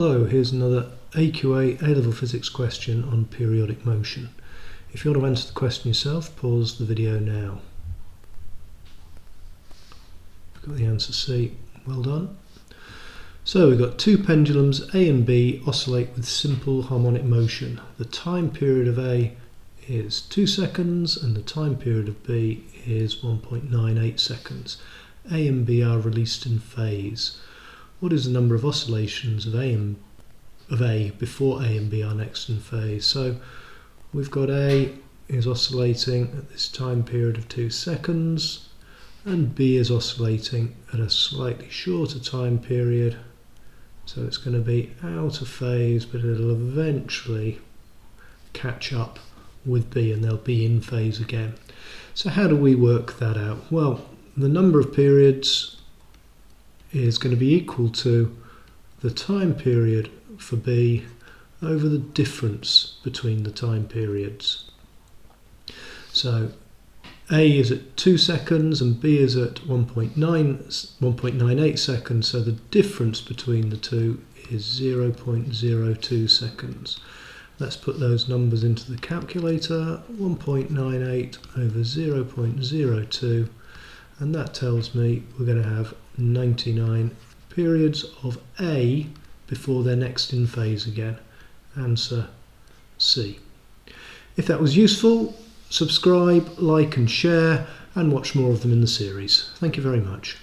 Hello, here's another AQA A-level physics question on periodic motion. If you want to answer the question yourself, pause the video now. Got the answer C, well done. So we've got two pendulums A and B oscillate with simple harmonic motion. The time period of A is 2 seconds and the time period of B is 1.98 seconds. A and B are released in phase. What is the number of oscillations of A before A and B are next in phase? So we've got A is oscillating at this time period of 2 seconds and B is oscillating at a slightly shorter time period. So it's going to be out of phase, but it'll eventually catch up with B and they'll be in phase again. So how do we work that out? Well, the number of periods is going to be equal to the time period for B over the difference between the time periods. So A is at 2 seconds and B is at 1.98 seconds, so the difference between the two is 0.02 seconds. Let's put those numbers into the calculator. 1.98 over 0.02, and that tells me we're going to have 99 periods of A before they're next in phase again. Answer C. If that was useful, subscribe, like and share, and watch more of them in the series. Thank you very much.